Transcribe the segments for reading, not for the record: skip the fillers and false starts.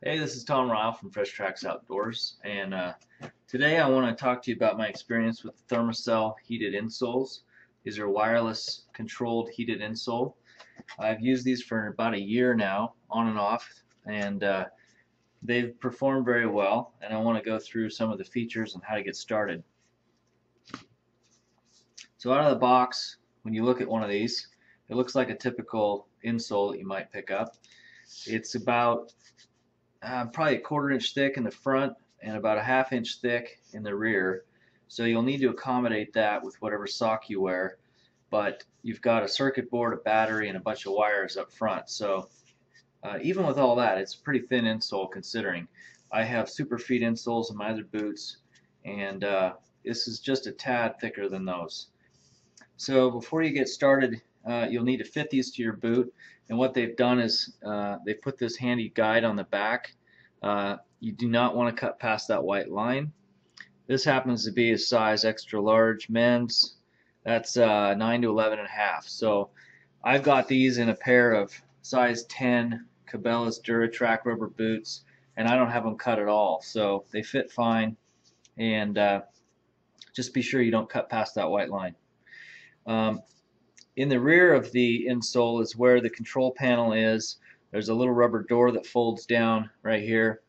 Hey, this is Ryle from FreshTRAX Outdoors, and today I want to talk to you about my experience with the ThermaCELL heated insoles. These are wireless controlled heated insole. I've used these for about a year now, on and off, and they've performed very well, and I want to go through some of the features and how to get started. So out of the box, when you look at one of these, it looks like a typical insole that you might pick up. It's about probably a 1/4 inch thick in the front and about a 1/2 inch thick in the rear. So you'll need to accommodate that with whatever sock you wear. But you've got a circuit board, a battery, and a bunch of wires up front. So even with all that, it's a pretty thin insole considering. I have super feed insoles in my other boots, and this is just a tad thicker than those. So before you get started, you'll need to fit these to your boot. And what they've done is they put this handy guide on the back. You do not want to cut past that white line. This happens to be a size extra large men's. That's 9 to 11.5. So I've got these in a pair of size 10 Cabela's DuraTrack rubber boots, and I don't have them cut at all. So they fit fine, and just be sure you don't cut past that white line. In the rear of the insole is where the control panel is. There's a little rubber door that folds down right here,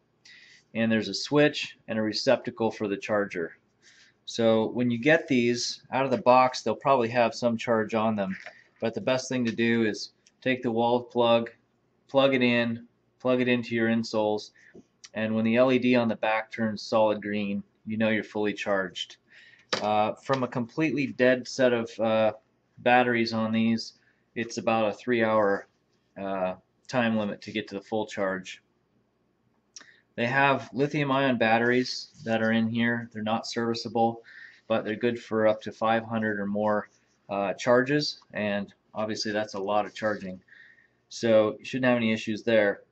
and there's a switch and a receptacle for the charger. So when you get these out of the box, they'll probably have some charge on them, but the best thing to do is take the wall plug, plug it into your insoles, and when the LED on the back turns solid green, you know you're fully charged. From a completely dead set of batteries on these, it's about a 3-hour time limit to get to the full charge. They have lithium-ion batteries that are in here. They're not serviceable, but they're good for up to 500 or more charges, and obviously that's a lot of charging. So you shouldn't have any issues there.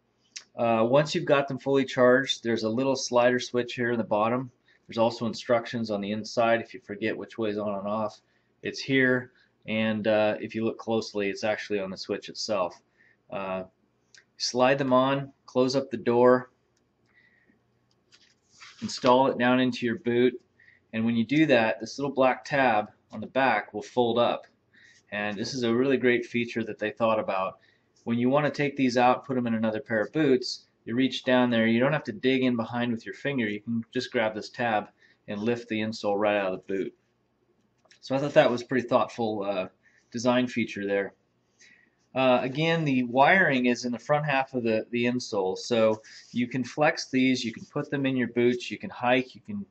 Once you've got them fully charged, there's a little slider switch here in the bottom. There's also instructions on the inside if you forget which way is on and off. It's here, and if you look closely, it's actually on the switch itself. Slide them on, close up the door, install it down into your boot, and when you do that, this little black tab on the back will fold up. And this is a really great feature that they thought about. When you want to take these out, put them in another pair of boots, you reach down there, you don't have to dig in behind with your finger. You can just grab this tab and lift the insole right out of the boot. So I thought that was a pretty thoughtful design feature there. Again, the wiring is in the front half of the insole, so you can flex these, you can put them in your boots, you can hike, you can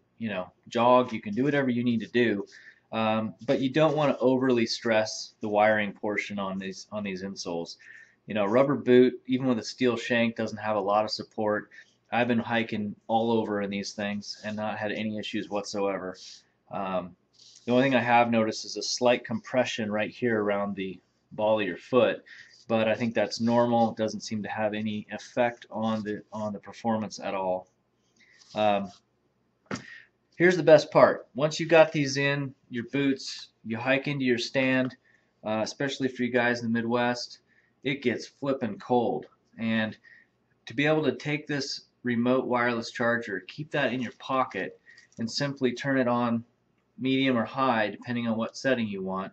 jog, you can do whatever you need to do, but you don't want to overly stress the wiring portion on these insoles. Rubber boot, even with a steel shank, doesn't have a lot of support. I've been hiking all over in these things and not had any issues whatsoever. The only thing I have noticed is a slight compression right here around the ball of your foot, but I think that's normal. It doesn't seem to have any effect on the performance at all. Here's the best part. Once you got these in your boots, you hike into your stand, especially for you guys in the Midwest, it gets flippin' cold. And to be able to take this remote wireless charger, keep that in your pocket, and simply turn it on medium or high, depending on what setting you want,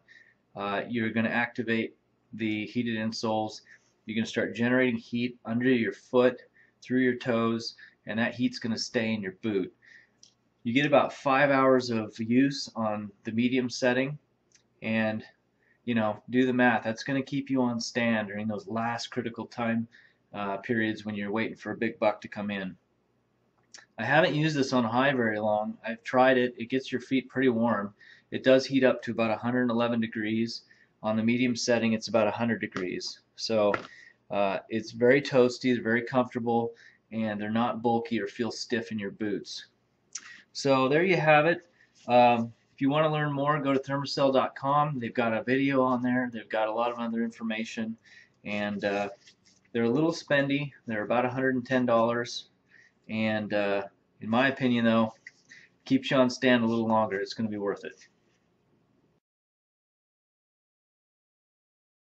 you're going to activate the heated insoles. You're going to start generating heat under your foot, through your toes, and that heat's going to stay in your boot. You get about 5 hours of use on the medium setting, and do the math. That's going to keep you on stand during those last critical time periods when you're waiting for a big buck to come in. I haven't used this on high very long. I've tried it. It gets your feet pretty warm. It does heat up to about 111 degrees. On the medium setting, it's about 100 degrees. So it's very toasty, they're very comfortable, and they're not bulky or feel stiff in your boots. So there you have it. If you want to learn more, go to ThermaCELL.com. They've got a video on there. They've got a lot of other information, and they're a little spendy. They're about $110, and in my opinion, though, keeps you on stand a little longer. It's going to be worth it.